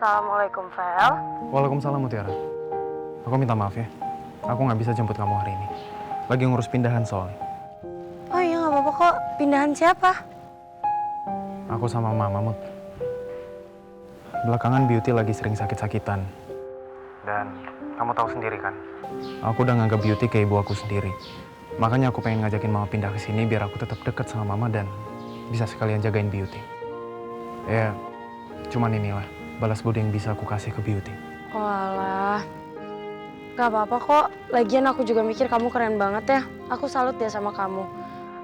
Assalamualaikum, Vel. Waalaikumsalam, Mutiara. Aku minta maaf ya. Aku nggak bisa jemput kamu hari ini. Lagi ngurus pindahan soalnya. Oh iya, nggak apa-apa kok. Pindahan siapa? Aku sama Mama, Mut. Belakangan Beauty lagi sering sakit-sakitan. Dan kamu tahu sendiri kan, aku udah nganggap Beauty kayak ibu aku sendiri. Makanya aku pengen ngajakin Mama pindah ke sini biar aku tetap dekat sama Mama dan bisa sekalian jagain Beauty. Ya, cuman inilah balas budi yang bisa aku kasih ke Beauty. Walah, nggak apa-apa kok. Lagian aku juga mikir kamu keren banget ya. Aku salut ya sama kamu.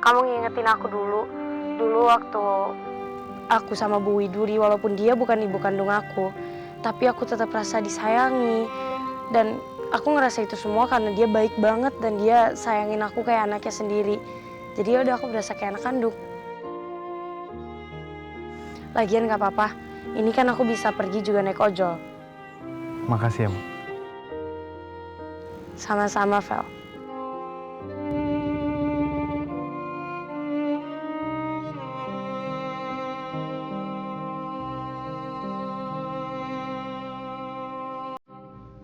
Kamu ngingetin aku dulu. Dulu waktu aku sama Bu Widuri, walaupun dia bukan ibu kandung aku, tapi aku tetap rasa disayangi. Dan aku ngerasa itu semua karena dia baik banget dan dia sayangin aku kayak anaknya sendiri. Jadi ya udah aku berasa kayak anak kandung. Lagian nggak apa-apa. Ini kan aku bisa pergi juga naik ojol. Makasih ya, Mut. Sama-sama, Vel.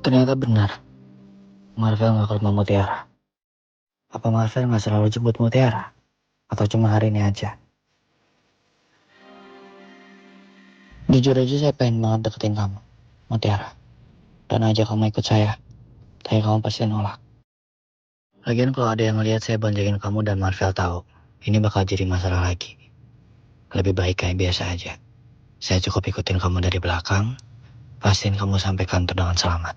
Ternyata benar, Marvel nggak ke rumah Mutiara. Apa Marvel nggak selalu jemput Mutiara? Atau cuma hari ini aja? Jujur aja saya pengen banget deketin kamu, Mutiara. Dan ajak kamu ikut saya. Tapi kamu pasti nolak. Lagian kalau ada yang ngelihat saya bonjengin kamu dan Marvel tahu, ini bakal jadi masalah lagi. Lebih baik kayak biasa aja. Saya cukup ikutin kamu dari belakang, pastiin kamu sampai kantor dengan selamat.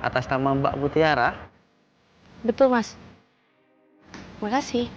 Atas nama Mbak Mutiara, Betul, Mas. Makasih.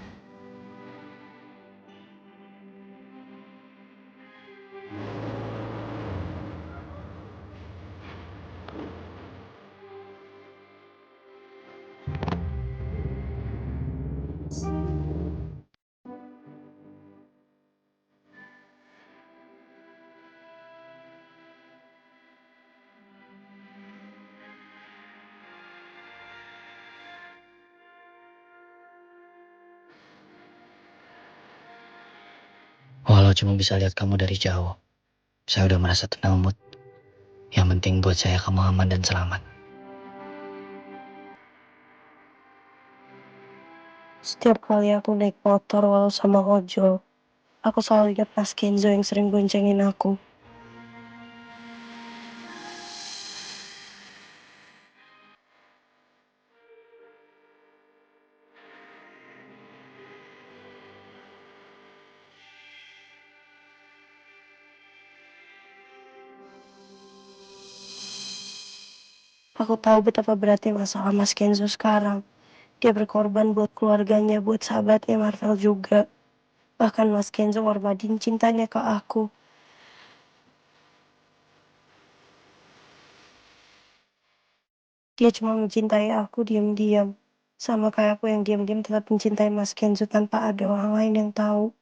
walau cuma bisa lihat kamu dari jauh, saya udah merasa tenang, Mut. Yang penting buat saya kamu aman dan selamat. Setiap kali aku naik motor walau sama ojol, aku selalu ingat Mas Kenzo yang sering boncengin aku. Aku tahu betapa beratnya masalah Mas Kenzo sekarang. Dia berkorban buat keluarganya, buat sahabatnya Marvel juga. Bahkan Mas Kenzo ngorbanin cintanya ke aku. Dia cuma mencintai aku diam-diam. Sama kayak aku yang diam-diam tetap mencintai Mas Kenzo tanpa ada orang lain yang tahu.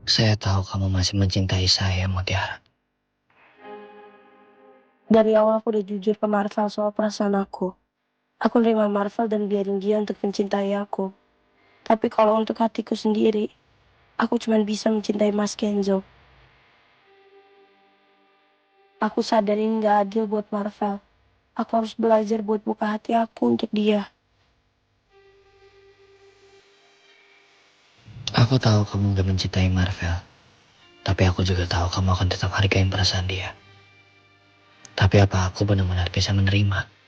Saya tahu kamu masih mencintai saya, Mutiara. Dari awal aku udah jujur ke Marvel soal perasaan aku. Aku nerima Marvel dan biarin dia untuk mencintai aku. Tapi kalau untuk hatiku sendiri, aku cuma bisa mencintai Mas Kenzo. Aku sadar ini gak adil buat Marvel. Aku harus belajar buat buka hati aku untuk dia. Aku tahu kamu gak mencintai Marvel. Tapi aku juga tahu kamu akan tetap hargain perasaan dia. Tapi apa aku benar-benar bisa menerima?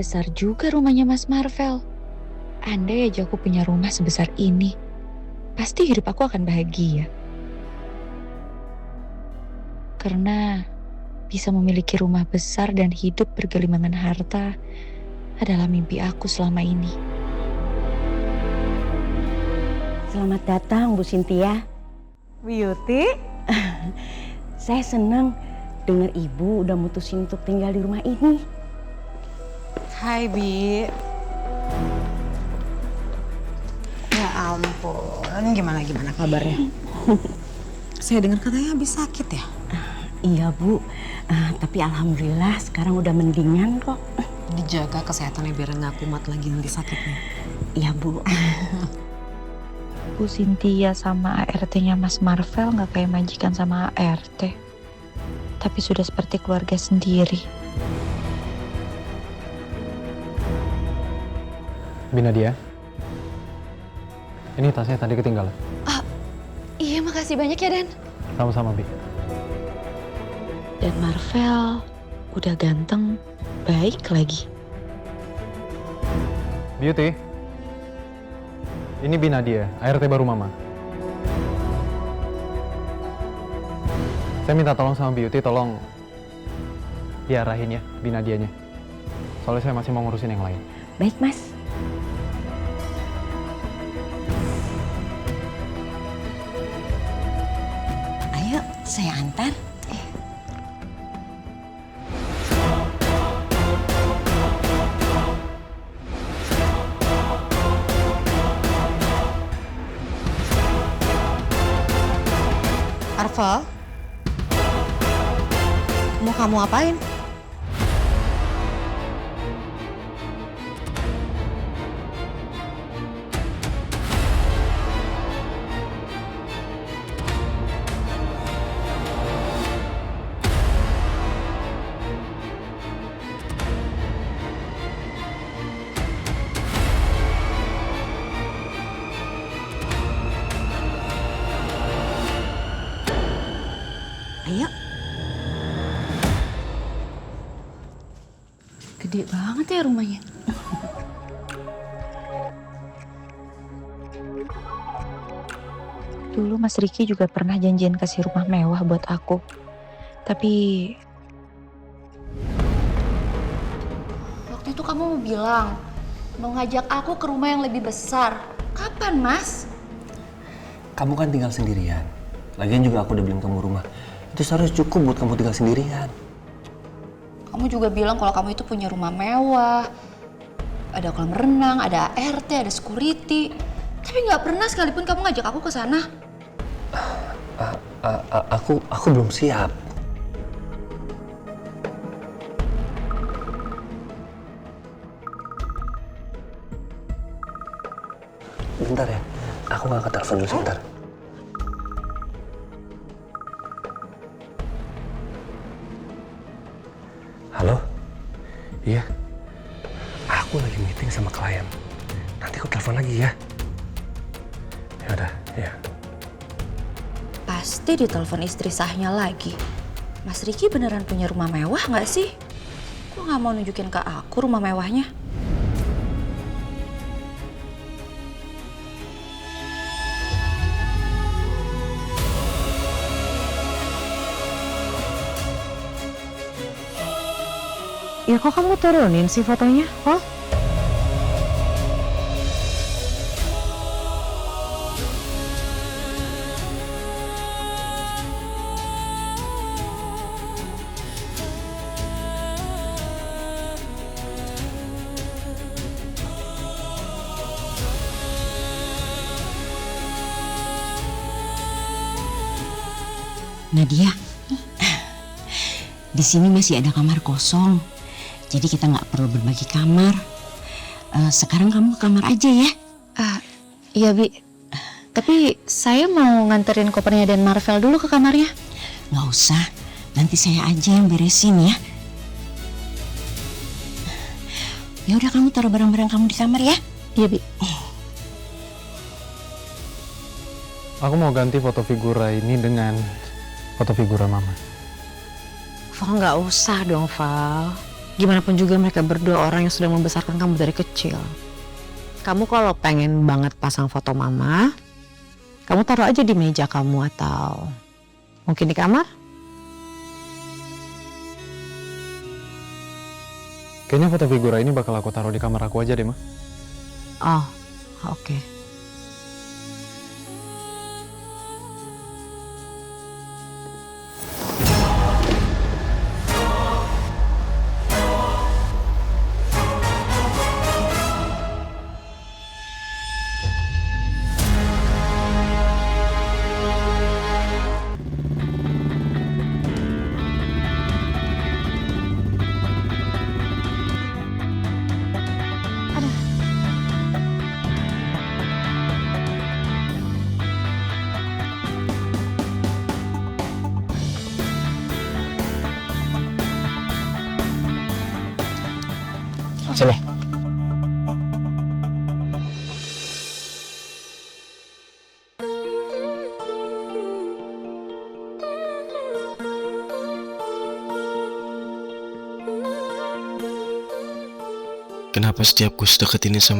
Besar juga rumahnya Mas Marvel. Andai aja aku punya rumah sebesar ini, pasti hidup aku akan bahagia. Karena bisa memiliki rumah besar dan hidup bergelimangan harta adalah mimpi aku selama ini. Selamat datang Bu Cynthia. Bu Yuti, Saya senang dengar Ibu udah mutusin untuk tinggal di rumah ini. hai Bi. Ya ampun, gimana kabarnya? Saya dengar katanya habis sakit ya? Iya Bu, tapi alhamdulillah sekarang udah mendingan kok. Dijaga kesehatannya biar nggak kumat lagi nanti sakitnya. Iya Bu. Bu Cynthia sama ART-nya Mas Marvel nggak kayak majikan sama ART. Tapi sudah seperti keluarga sendiri. Binadia, ini tasnya tadi ketinggalan. Iya, makasih banyak ya, Dan. Sama-sama, Bi. Dan Marvel udah ganteng, baik lagi. Beauty, ini Binadia, ART baru Mama. Saya minta tolong sama Beauty, tolong diarahin ya Binadianya. Soalnya saya masih mau ngurusin yang lain. Baik Mas. Ayo saya antar. Arfa, mau kamu apain? Ayo. Gede banget ya rumahnya. Dulu Mas Riki juga pernah janjian kasih rumah mewah buat aku. Tapi Waktu itu kamu mau bilang mau ngajak aku ke rumah yang lebih besar. Kapan, Mas? Kamu kan tinggal sendirian. Lagian juga aku udah beliin kamu rumah. Itu seharusnya cukup buat kamu tinggal sendirian. Kamu juga bilang kalau kamu itu punya rumah mewah. Ada kolam renang, ada ART, ada security. Tapi nggak pernah sekalipun kamu ngajak aku ke sana. Aku belum siap. Bentar ya, aku ngangkat telepon dulu sebentar. Halo? Iya? Aku lagi meeting sama klien. Nanti aku telepon lagi ya. Ya udah, ya. Pasti ditelepon istri sahnya lagi. Mas Riki beneran punya rumah mewah nggak sih? Kok nggak mau nunjukin ke aku rumah mewahnya? Ya kok kamu turunin sih fotonya? Oh? Nadia, di sini masih ada kamar kosong, jadi kita nggak perlu berbagi kamar. Sekarang kamu ke kamar aja ya. Iya, Bi. Tapi saya mau nganterin kopernya dan Marvel dulu ke kamarnya. Nggak usah, nanti saya aja yang beresin ya. Ya udah kamu taruh barang-barang kamu di kamar ya. Iya, Bi. Aku mau ganti foto figura ini dengan foto figura Mama. Val, nggak usah dong, Val. Gimana pun juga mereka berdua orang yang sudah membesarkan kamu dari kecil. Kamu kalau pengen banget pasang foto Mama, kamu taruh aja di meja kamu atau mungkin di kamar. Kayaknya foto figura ini bakal aku taruh di kamar aku aja deh, Ma. Oh, oke. Sini. Kenapa setiap gue sedekat ini sama